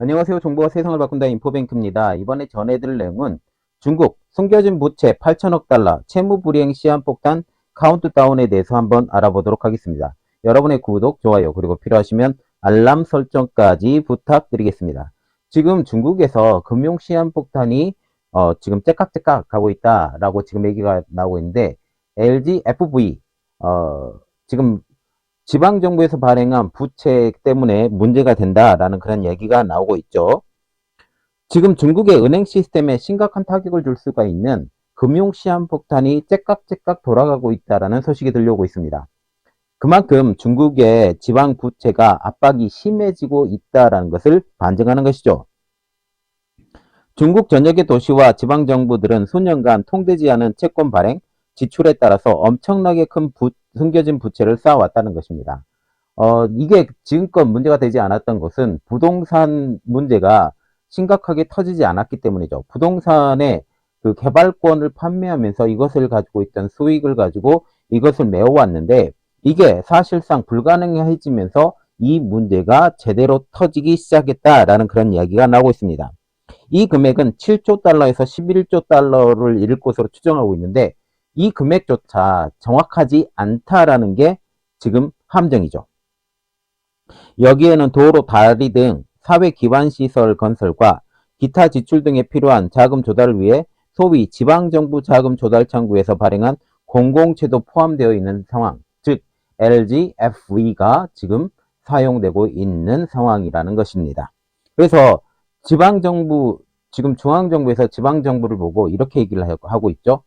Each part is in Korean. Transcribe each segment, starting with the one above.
안녕하세요. 정보가 세상을 바꾼다 인포뱅크입니다. 이번에 전해드릴 내용은 중국 숨겨진 부채 8천억 달러 채무불이행 시한폭탄 카운트다운에 대해서 한번 알아보도록 하겠습니다. 여러분의 구독, 좋아요, 그리고 필요하시면 알람 설정까지 부탁드리겠습니다. 지금 중국에서 금융 시한폭탄이 지금 째깍째깍 가고 있다라고 지금 얘기가 나오고 있는데 LGFV 지금 지방정부에서 발행한 부채 때문에 문제가 된다라는 그런 얘기가 나오고 있죠. 지금 중국의 은행 시스템에 심각한 타격을 줄 수가 있는 금융 시한폭탄이 째깍째깍 돌아가고 있다라는 소식이 들려오고 있습니다. 그만큼 중국의 지방 부채가 압박이 심해지고 있다라는 것을 반증하는 것이죠. 중국 전역의 도시와 지방정부들은 수년간 통되지 않은 채권 발행, 지출에 따라서 엄청나게 큰 숨겨진 부채를 쌓아왔다는 것입니다. 이게 지금껏 문제가 되지 않았던 것은 부동산 문제가 심각하게 터지지 않았기 때문이죠. 부동산의 그 개발권을 판매하면서 이것을 가지고 있던 수익을 가지고 이것을 메워왔는데 이게 사실상 불가능해지면서 이 문제가 제대로 터지기 시작했다라는 그런 이야기가 나오고 있습니다. 이 금액은 7조 달러에서 11조 달러를 이를 것으로 추정하고 있는데 이 금액조차 정확하지 않다라는 게 지금 함정이죠. 여기에는 도로, 다리 등 사회 기반 시설 건설과 기타 지출 등에 필요한 자금 조달을 위해 소위 지방정부 자금 조달 창구에서 발행한 공공채도 포함되어 있는 상황, 즉 LGFV가 지금 사용되고 있는 상황이라는 것입니다. 그래서 지방정부, 지금 중앙정부에서 지방정부를 보고 이렇게 얘기를 하고 있죠.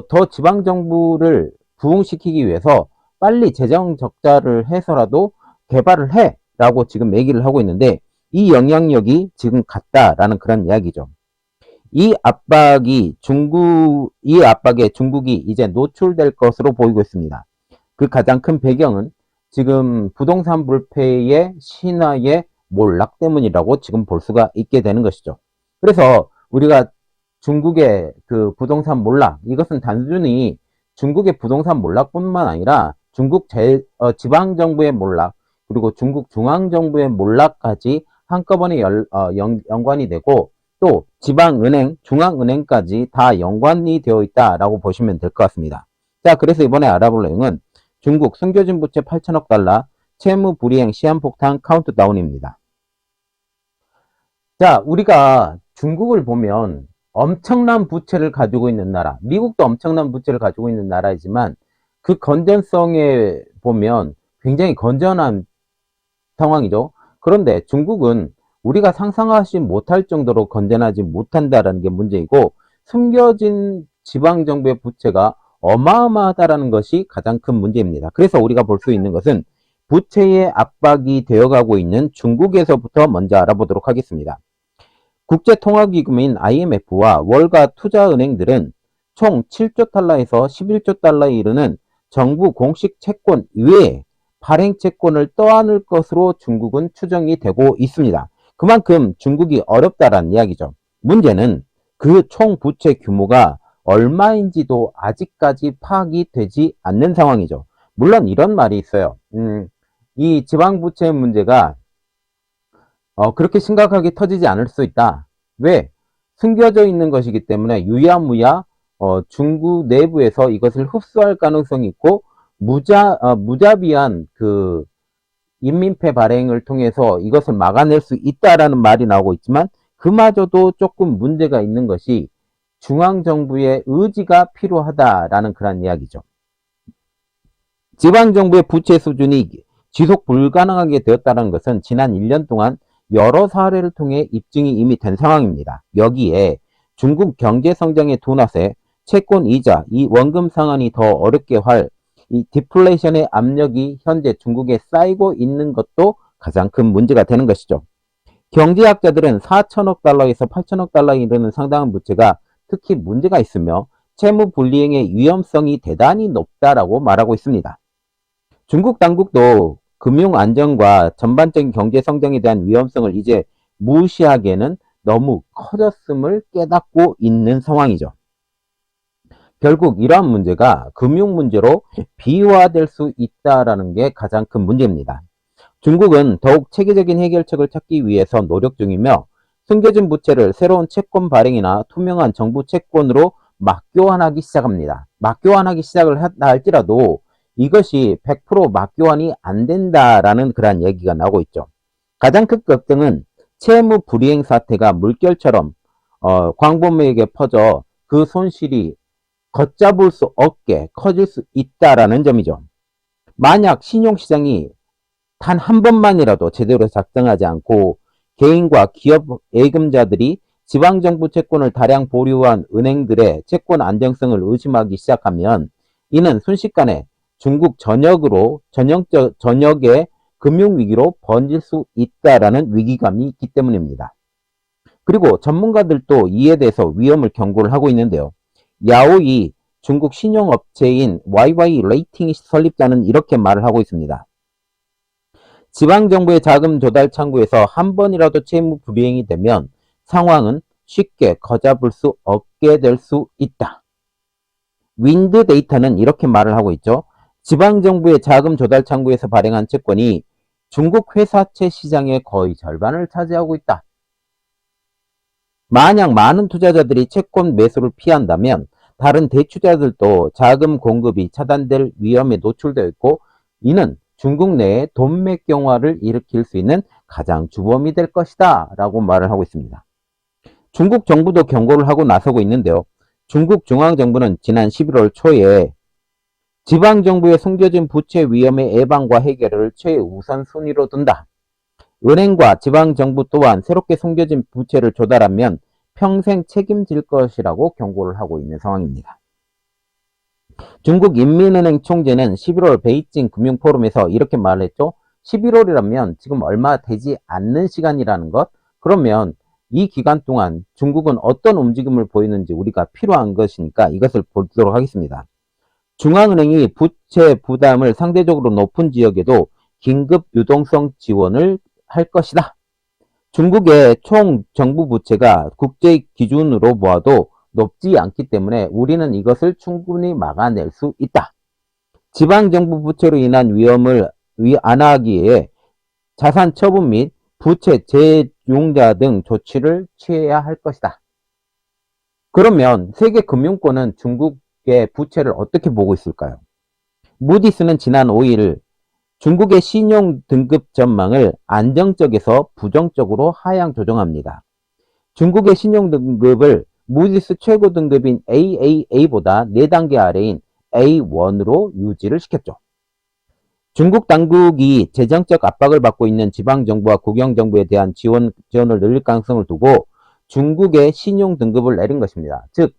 더 지방정부를 부흥시키기 위해서 빨리 재정 적자를 해서라도 개발을 해 라고 지금 얘기를 하고 있는데 이 영향력이 지금 같다라는 그런 이야기죠. 이 압박에 중국이 이제 노출될 것으로 보이고 있습니다. 그 가장 큰 배경은 지금 부동산 불패의 신화의 몰락 때문이라고 지금 볼 수가 있게 되는 것이죠. 그래서 우리가 중국의 그 부동산 몰락, 이것은 단순히 중국의 부동산 몰락뿐만 아니라 중국 지방정부의 몰락, 그리고 중국 중앙정부의 몰락까지 한꺼번에 연관이 되고 또 지방은행, 중앙은행까지 다 연관이 되어 있다라고 보시면 될 것 같습니다. 자, 그래서 이번에 알아볼 내용은 중국 숨겨진 부채 8천억 달러 채무 불이행 시한폭탄 카운트다운입니다. 자, 우리가 중국을 보면 엄청난 부채를 가지고 있는 나라, 미국도 엄청난 부채를 가지고 있는 나라이지만 그 건전성에 보면 굉장히 건전한 상황이죠. 그런데 중국은 우리가 상상하지 못할 정도로 건전하지 못한다는 게 문제이고 숨겨진 지방정부의 부채가 어마어마하다는 것이 가장 큰 문제입니다. 그래서 우리가 볼 수 있는 것은 부채의 압박이 되어가고 있는 중국에서부터 먼저 알아보도록 하겠습니다. 국제통화기금인 IMF와 월가 투자은행들은 총 7조 달러에서 11조 달러에 이르는 정부 공식 채권 이외에 발행 채권을 떠안을 것으로 중국은 추정이 되고 있습니다. 그만큼 중국이 어렵다라는 이야기죠. 문제는 그 총 부채 규모가 얼마인지도 아직까지 파악이 되지 않는 상황이죠. 물론 이런 말이 있어요. 이 지방부채 문제가 그렇게 심각하게 터지지 않을 수 있다. 왜? 숨겨져 있는 것이기 때문에 유야무야 중국 내부에서 이것을 흡수할 가능성이 있고 무자비한 그 인민폐 발행을 통해서 이것을 막아낼 수 있다라는 말이 나오고 있지만 그마저도 조금 문제가 있는 것이 중앙정부의 의지가 필요하다라는 그런 이야기죠. 지방정부의 부채 수준이 지속 불가능하게 되었다는 것은 지난 1년 동안 여러 사례를 통해 입증이 이미 된 상황입니다. 여기에 중국 경제성장의 둔화세, 채권 이자, 이 원금 상환이 더 어렵게 할 이 디플레이션의 압력이 현재 중국에 쌓이고 있는 것도 가장 큰 문제가 되는 것이죠. 경제학자들은 4천억 달러에서 8천억 달러에 이르는 상당한 부채가 특히 문제가 있으며 채무 불이행의 위험성이 대단히 높다라고 말하고 있습니다. 중국 당국도 금융 안정과 전반적인 경제 성장에 대한 위험성을 이제 무시하기에는 너무 커졌음을 깨닫고 있는 상황이죠. 결국 이러한 문제가 금융 문제로 비화될 수 있다는 게 가장 큰 문제입니다. 중국은 더욱 체계적인 해결책을 찾기 위해서 노력 중이며 숨겨진 부채를 새로운 채권 발행이나 투명한 정부 채권으로 맞교환하기 시작합니다. 맞교환하기 시작을 한다 할지라도 이것이 100% 맞교환이 안 된다라는 그런 얘기가 나오고 있죠. 가장 큰 걱정은 채무 불이행 사태가 물결처럼 광범위하게 퍼져 그 손실이 걷잡을 수 없게 커질 수 있다라는 점이죠. 만약 신용시장이 단 한 번만이라도 제대로 작동하지 않고 개인과 기업 예금자들이 지방정부 채권을 다량 보유한 은행들의 채권 안정성을 의심하기 시작하면 이는 순식간에 중국 전역의 금융위기로 번질 수 있다라는 위기감이 있기 때문입니다. 그리고 전문가들도 이에 대해서 위험을 경고를 하고 있는데요. 야오이 중국 신용업체인 YY 레이팅이 설립자는 이렇게 말을 하고 있습니다. 지방정부의 자금 조달 창구에서 한 번이라도 채무 불이행이 되면 상황은 쉽게 걷잡을 수 없게 될 수 있다. 윈드 데이터는 이렇게 말을 하고 있죠. 지방정부의 자금 조달 창구에서 발행한 채권이 중국 회사채 시장의 거의 절반을 차지하고 있다. 만약 많은 투자자들이 채권 매수를 피한다면 다른 대출자들도 자금 공급이 차단될 위험에 노출되어 있고 이는 중국 내에 돈맥경화를 일으킬 수 있는 가장 주범이 될 것이다 라고 말을 하고 있습니다. 중국 정부도 경고를 하고 나서고 있는데요. 중국 중앙정부는 지난 11월 초에 지방정부의 숨겨진 부채 위험의 예방과 해결을 최우선 순위로 둔다. 은행과 지방정부 또한 새롭게 숨겨진 부채를 조달하면 평생 책임질 것이라고 경고를 하고 있는 상황입니다. 중국 인민은행 총재는 11월 베이징 금융포럼에서 이렇게 말했죠. 11월이라면 지금 얼마 되지 않는 시간이라는 것. 그러면 이 기간 동안 중국은 어떤 움직임을 보이는지 우리가 필요한 것이니까 이것을 보도록 하겠습니다. 중앙은행이 부채 부담을 상대적으로 높은 지역에도 긴급 유동성 지원을 할 것이다. 중국의 총 정부 부채가 국제 기준으로 보아도 높지 않기 때문에 우리는 이것을 충분히 막아낼 수 있다. 지방정부 부채로 인한 위험을 완화하기 위해 자산 처분 및 부채 재융자 등 조치를 취해야 할 것이다. 그러면 세계 금융권은 중국의 부채를 어떻게 보고 있을까요? 무디스는 지난 5일 중국의 신용 등급 전망을 안정적에서 부정적으로 하향 조정합니다. 중국의 신용 등급을 무디스 최고 등급인 AAA보다 4단계 아래인 A1으로 유지를 시켰죠. 중국 당국이 재정적 압박을 받고 있는 지방정부와 국영정부에 대한 지원을 늘릴 가능성을 두고 중국의 신용 등급을 내린 것입니다. 즉,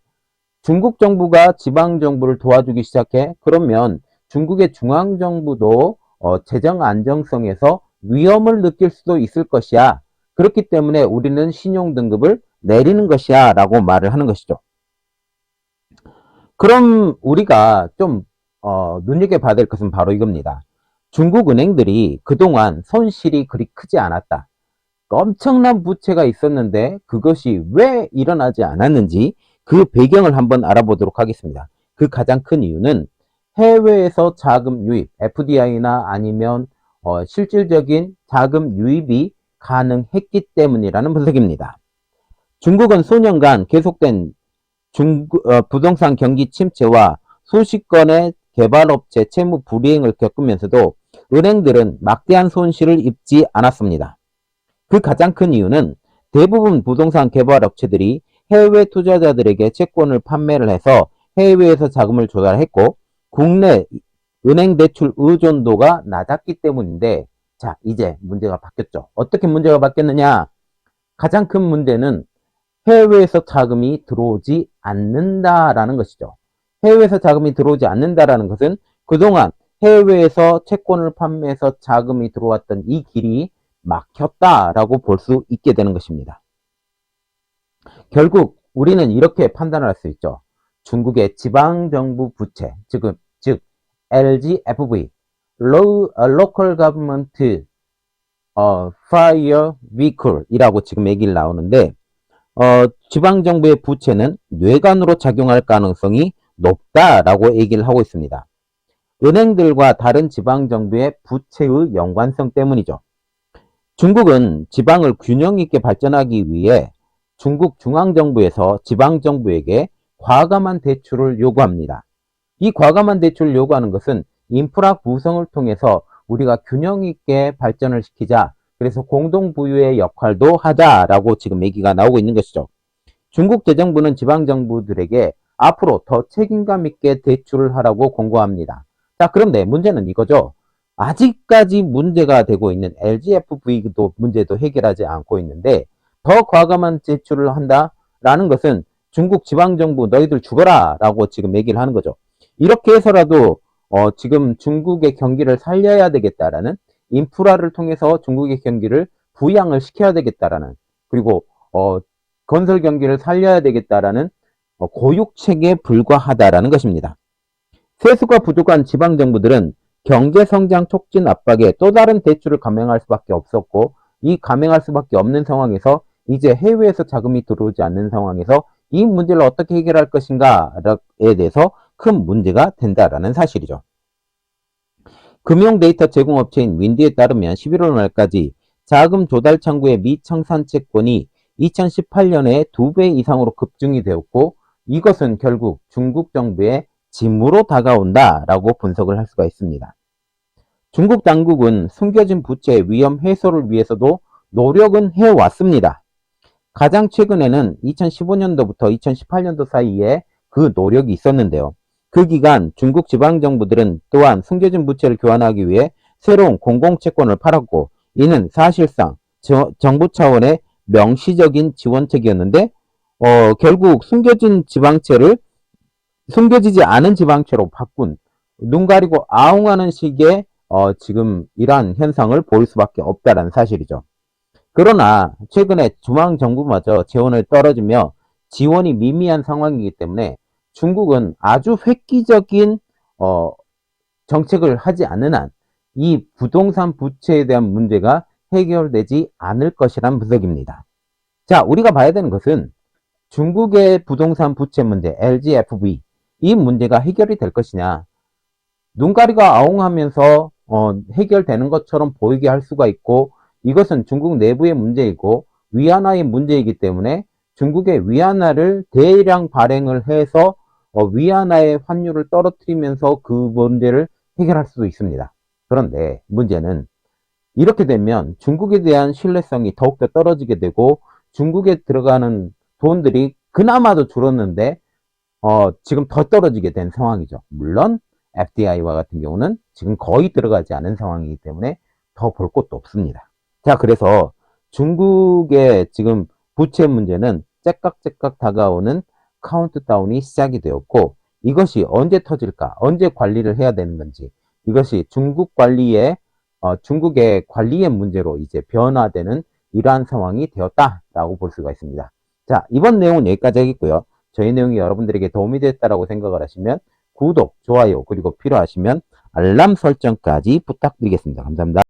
중국 정부가 지방정부를 도와주기 시작해 그러면 중국의 중앙정부도 재정 안정성에서 위험을 느낄 수도 있을 것이야. 그렇기 때문에 우리는 신용 등급을 내리는 것이야 라고 말을 하는 것이죠. 그럼 우리가 좀 눈여겨봐야 될 것은 바로 이겁니다. 중국 은행들이 그동안 손실이 그리 크지 않았다. 엄청난 부채가 있었는데 그것이 왜 일어나지 않았는지 그 배경을 한번 알아보도록 하겠습니다. 그 가장 큰 이유는 해외에서 자금 유입, FDI나 아니면 실질적인 자금 유입이 가능했기 때문이라는 분석입니다. 중국은 수년간 계속된 부동산 경기 침체와 수십 건의 개발업체 채무 불이행을 겪으면서도 은행들은 막대한 손실을 입지 않았습니다. 그 가장 큰 이유는 대부분 부동산 개발업체들이 해외 투자자들에게 채권을 판매를 해서 해외에서 자금을 조달했고 국내 은행 대출 의존도가 낮았기 때문인데 자, 이제 문제가 바뀌었죠. 어떻게 문제가 바뀌었느냐? 가장 큰 문제는 해외에서 자금이 들어오지 않는다라는 것이죠. 해외에서 자금이 들어오지 않는다라는 것은 그동안 해외에서 채권을 판매해서 자금이 들어왔던 이 길이 막혔다라고 볼 수 있게 되는 것입니다. 결국 우리는 이렇게 판단을 할 수 있죠. 중국의 지방정부 부채, 즉 LGFV, Local Government Fire Vehicle 이라고 지금 얘기를 나오는데 지방정부의 부채는 뇌관으로 작용할 가능성이 높다라고 얘기를 하고 있습니다. 은행들과 다른 지방정부의 부채의 연관성 때문이죠. 중국은 지방을 균형 있게 발전하기 위해 중국 중앙정부에서 지방정부에게 과감한 대출을 요구합니다. 이 과감한 대출을 요구하는 것은 인프라 구성을 통해서 우리가 균형 있게 발전을 시키자. 그래서 공동부유의 역할도 하자라고 지금 얘기가 나오고 있는 것이죠. 중국 재정부는 지방정부들에게 앞으로 더 책임감 있게 대출을 하라고 권고합니다. 자, 그런데 문제는 이거죠. 아직까지 문제가 되고 있는 LGFV도 문제도 해결하지 않고 있는데 더 과감한 대출을 한다라는 것은 중국 지방정부 너희들 죽어라 라고 지금 얘기를 하는 거죠. 이렇게 해서라도 지금 중국의 경기를 살려야 되겠다라는, 인프라를 통해서 중국의 경기를 부양을 시켜야 되겠다라는, 그리고 건설 경기를 살려야 되겠다라는 고육책에 불과하다라는 것입니다. 세수가 부족한 지방정부들은 경제성장 촉진 압박에 또 다른 대출을 감행할 수밖에 없었고, 이 감행할 수밖에 없는 상황에서 이제 해외에서 자금이 들어오지 않는 상황에서 이 문제를 어떻게 해결할 것인가에 대해서 큰 문제가 된다라는 사실이죠. 금융 데이터 제공업체인 윈디에 따르면 11월 말까지 자금 조달 창구의 미청산 채권이 2018년에 2배 이상으로 급증이 되었고, 이것은 결국 중국 정부의 짐으로 다가온다라고 분석을 할 수가 있습니다. 중국 당국은 숨겨진 부채 위험 해소를 위해서도 노력은 해왔습니다. 가장 최근에는 2015년도부터 2018년도 사이에 그 노력이 있었는데요. 그 기간 중국 지방정부들은 또한 숨겨진 부채를 교환하기 위해 새로운 공공채권을 팔았고, 이는 사실상 정부 차원의 명시적인 지원책이었는데 결국 숨겨지지 않은 지방채로 바꾼, 눈 가리고 아웅하는 식의 지금 이러한 현상을 보일 수밖에 없다는 사실이죠. 그러나 최근에 중앙정부마저 재원을 떨어지며 지원이 미미한 상황이기 때문에 중국은 아주 획기적인 정책을 하지 않는 한 이 부동산 부채에 대한 문제가 해결되지 않을 것이란 분석입니다. 자, 우리가 봐야 되는 것은 중국의 부동산 부채 문제, LGFV, 이 문제가 해결이 될 것이냐, 눈 가리고 아웅하면서 해결되는 것처럼 보이게 할 수가 있고, 이것은 중국 내부의 문제이고 위안화의 문제이기 때문에 중국의 위안화를 대량 발행을 해서 위안화의 환율을 떨어뜨리면서 그 문제를 해결할 수도 있습니다. 그런데 문제는 이렇게 되면 중국에 대한 신뢰성이 더욱더 떨어지게 되고, 중국에 들어가는 돈들이 그나마도 줄었는데 지금 더 떨어지게 된 상황이죠. 물론 FDI와 같은 경우는 지금 거의 들어가지 않은 상황이기 때문에 더 볼 것도 없습니다. 자, 그래서 중국의 지금 부채 문제는 째깍째깍 다가오는 카운트다운이 시작이 되었고, 이것이 언제 터질까, 언제 관리를 해야 되는 건지, 이것이 중국의 관리의 문제로 이제 변화되는 이러한 상황이 되었다라고 볼 수가 있습니다. 자, 이번 내용은 여기까지 하겠고요. 저희 내용이 여러분들에게 도움이 됐다라고 생각을 하시면 구독, 좋아요, 그리고 필요하시면 알람 설정까지 부탁드리겠습니다. 감사합니다.